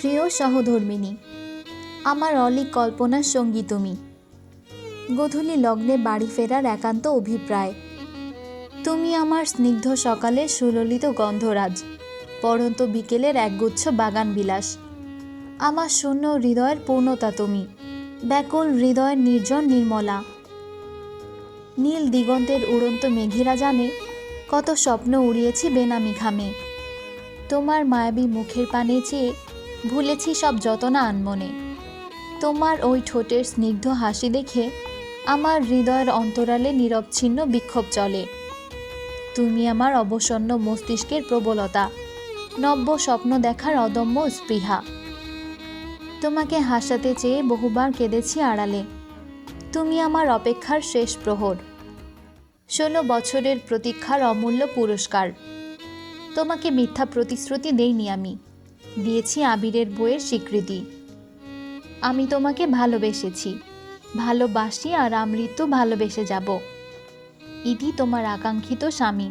প্রিয় সহধর্মিণী, আমার অলীক কল্পনার সঙ্গী তুমি। গোধূলি লগ্নে বাড়ি ফেরার একান্ত অভিপ্রায়। তুমি আমার স্নিগ্ধ সকালের সুললিত গন্ধরাজ, পড়ন্ত বিকেলের একগুচ্ছ বাগান বিলাস। আমার শূন্য হৃদয়ের পূর্ণতা তুমি, ব্যাকুল হৃদয়ের নির্জন নির্মলা। নীল দিগন্তের উড়ন্ত মেঘেরা জানে কত স্বপ্ন উড়িয়েছি বেনামি ঘামে। তোমার মায়াবী মুখের পানে চেয়ে ভুলেছি সব যতনা আনমনে। তোমার ওই ঠোঁটের স্নিগ্ধ হাসি দেখে আমার হৃদয়ের অন্তরালে নিরবচ্ছিন্ন বিক্ষোভ চলে। তুমি আমার অবসন্ন মস্তিষ্কের প্রবলতা, নব্য স্বপ্ন দেখার অদম্য স্পৃহা। তোমাকে হাসাতে চেয়ে বহুবার কেঁদেছি আড়ালে। তুমি আমার অপেক্ষার শেষ প্রহর, 16 বছরের প্রতীক্ষার অমূল্য পুরস্কার। তোমাকে মিথ্যা প্রতিশ্রুতি দেইনি আমি, দিয়েছি আবিরের বইয়ের স্বীকৃতি। আমি তোমাকে ভালোবেসেছি, ভালোবাসি আর আমৃত্যু ভালোবেসে যাব। ইতি তোমার আকাঙ্ক্ষিত স্বামী।